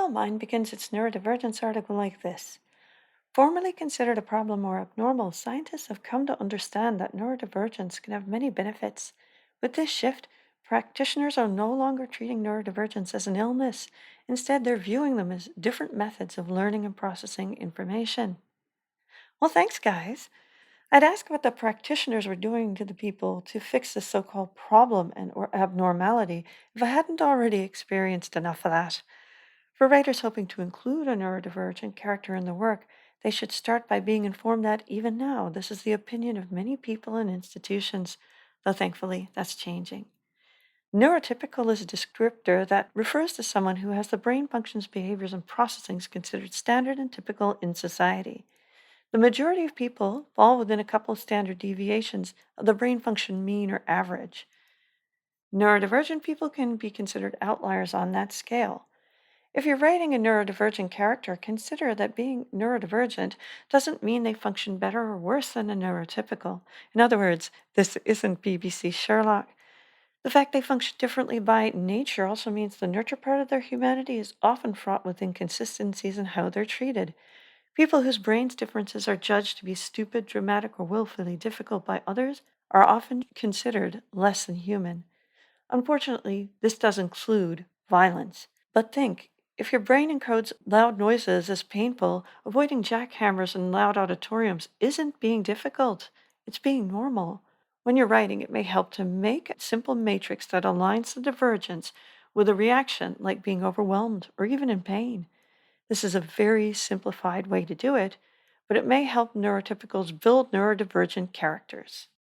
Well, mine begins its neurodivergence article like this. Formerly considered a problem or abnormal, scientists have come to understand that neurodivergence can have many benefits. With this shift, practitioners are no longer treating neurodivergence as an illness. Instead, they're viewing them as different methods of learning and processing information. Well, thanks, guys. I'd ask what the practitioners were doing to the people to fix this so-called problem and or abnormality if I hadn't already experienced enough of that. For writers hoping to include a neurodivergent character in the work, they should start by being informed that even now, this is the opinion of many people and institutions, though thankfully that's changing. Neurotypical is a descriptor that refers to someone who has the brain functions, behaviors, and processings considered standard and typical in society. The majority of people fall within a couple of standard deviations of the brain function mean or average. Neurodivergent people can be considered outliers on that scale. If you're writing a neurodivergent character, consider that being neurodivergent doesn't mean they function better or worse than a neurotypical. In other words, this isn't BBC Sherlock. The fact they function differently by nature also means the nurture part of their humanity is often fraught with inconsistencies in how they're treated. People whose brains differences are judged to be stupid, dramatic, or willfully difficult by others are often considered less than human. Unfortunately, this does include violence. But think, if your brain encodes loud noises as painful, avoiding jackhammers in loud auditoriums isn't being difficult, it's being normal. When you're writing, it may help to make a simple matrix that aligns the divergence with a reaction like being overwhelmed or even in pain. This is a very simplified way to do it, but it may help neurotypicals build neurodivergent characters.